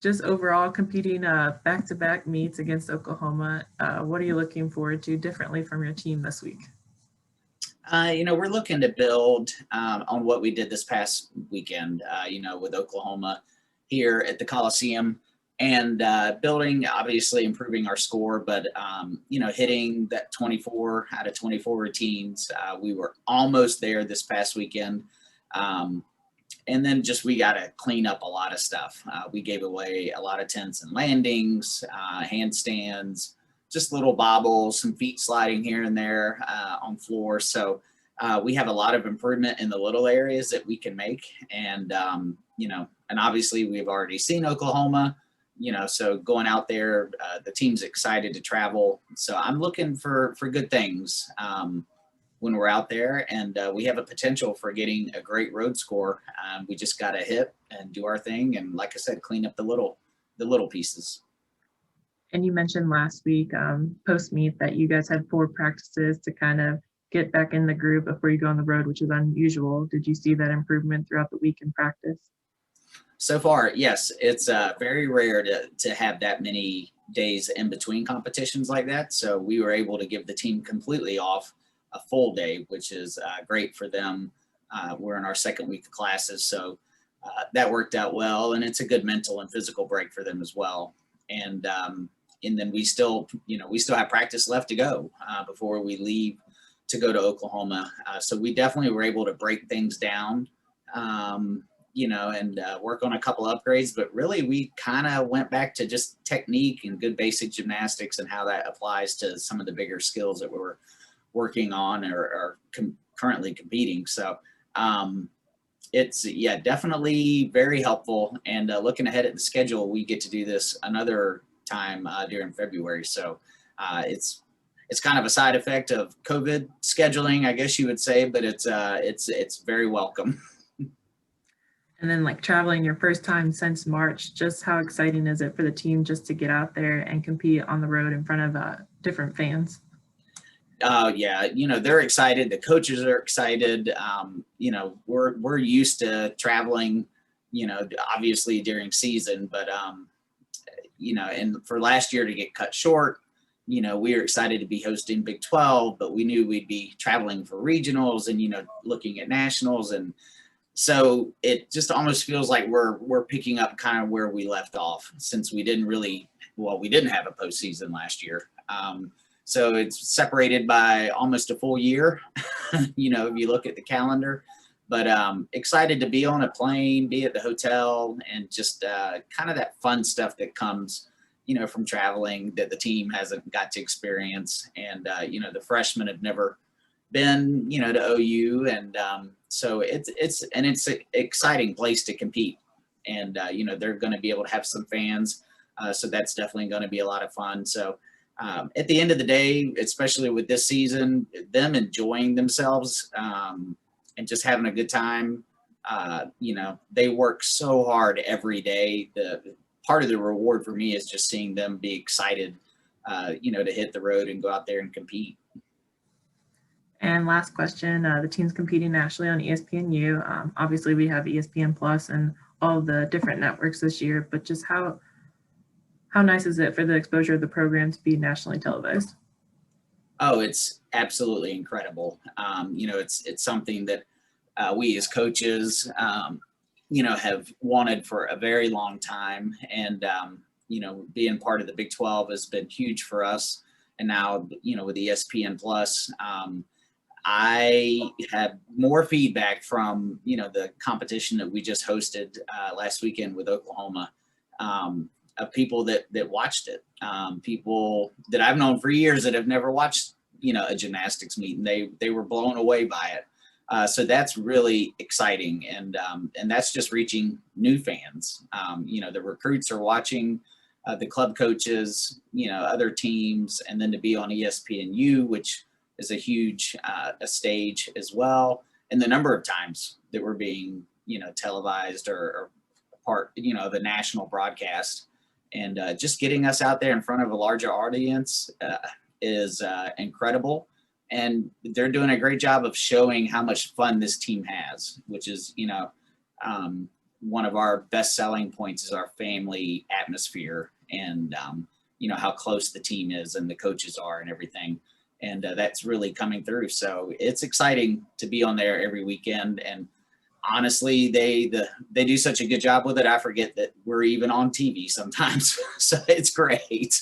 just overall competing back-to-back meets against Oklahoma, what are you looking forward to differently from your team this week? We're looking to build on what we did this past weekend, with Oklahoma here at the Coliseum, and building, obviously improving our score, but, hitting that 24 out of 24 routines. We were almost there this past weekend. Um, and then just we got to clean up a lot of stuff. We gave away a lot of tents and landings, handstands, just little bobbles, some feet sliding here and there on floor. So we have a lot of improvement in the little areas that we can make. And, and obviously we've already seen Oklahoma, so going out there, the team's excited to travel. So I'm looking for good things. When we're out there, and we have a potential for getting a great road score. We just got to hit and do our thing, and like I said, clean up the little pieces. And you mentioned last week post meet that you guys had 4 practices to kind of get back in the groove before you go on the road, which is unusual. Did you see that improvement throughout the week in practice? So far, yes. It's very rare to have that many days in between competitions like that. So we were able to give the team completely off a full day, which is great for them. We're in our second week of classes, so that worked out well, and it's a good mental and physical break for them as well. And then we still have practice left to go before we leave to go to Oklahoma. So we definitely were able to break things down, and work on a couple upgrades. But really, we kind of went back to just technique and good basic gymnastics and how that applies to some of the bigger skills that we're working on or currently competing. So it's definitely very helpful. And looking ahead at the schedule, we get to do this another time during February. So it's kind of a side effect of COVID scheduling, I guess you would say, but it's very welcome. And then like traveling your first time since March, just how exciting is it for the team just to get out there and compete on the road in front of different fans? They're excited. The coaches are excited. We're used to traveling, obviously during season, but and for last year to get cut short, we were excited to be hosting Big 12, but we knew we'd be traveling for regionals and, looking at nationals. And so it just almost feels like we're picking up kind of where we left off, since we didn't have a postseason last year. So it's separated by almost a full year, if you look at the calendar. But excited to be on a plane, be at the hotel, and just kind of that fun stuff that comes, from traveling that the team hasn't got to experience. And, the freshmen have never been, to OU. And so it's an exciting place to compete. And, they're going to be able to have some fans. So that's definitely going to be a lot of fun. So at the end of the day, especially with this season, them enjoying themselves and just having a good time, they work so hard every day. The part of the reward for me is just seeing them be excited, to hit the road and go out there and compete. And last question, the team's competing nationally on ESPNU. Obviously, we have ESPN Plus and all the different networks this year, but just how nice is it for the exposure of the program to be nationally televised? Oh, it's absolutely incredible. It's something that we as coaches, have wanted for a very long time. And, being part of the Big 12 has been huge for us. And now, with ESPN Plus, I had more feedback from, the competition that we just hosted last weekend with Oklahoma. Of people that watched it, people that I've known for years that have never watched, a gymnastics meet, and they were blown away by it. So that's really exciting, and that's just reaching new fans. The recruits are watching, the club coaches, other teams, and then to be on ESPNU, which is a huge a stage as well, and the number of times that we're being, televised or part, the national broadcast. And just getting us out there in front of a larger audience is incredible. And they're doing a great job of showing how much fun this team has, which is, one of our best selling points is our family atmosphere, and you know, how close the team is and the coaches are and everything. And that's really coming through. So it's exciting to be on there every weekend. And honestly, they do such a good job with it. I forget that we're even on TV sometimes. So it's great.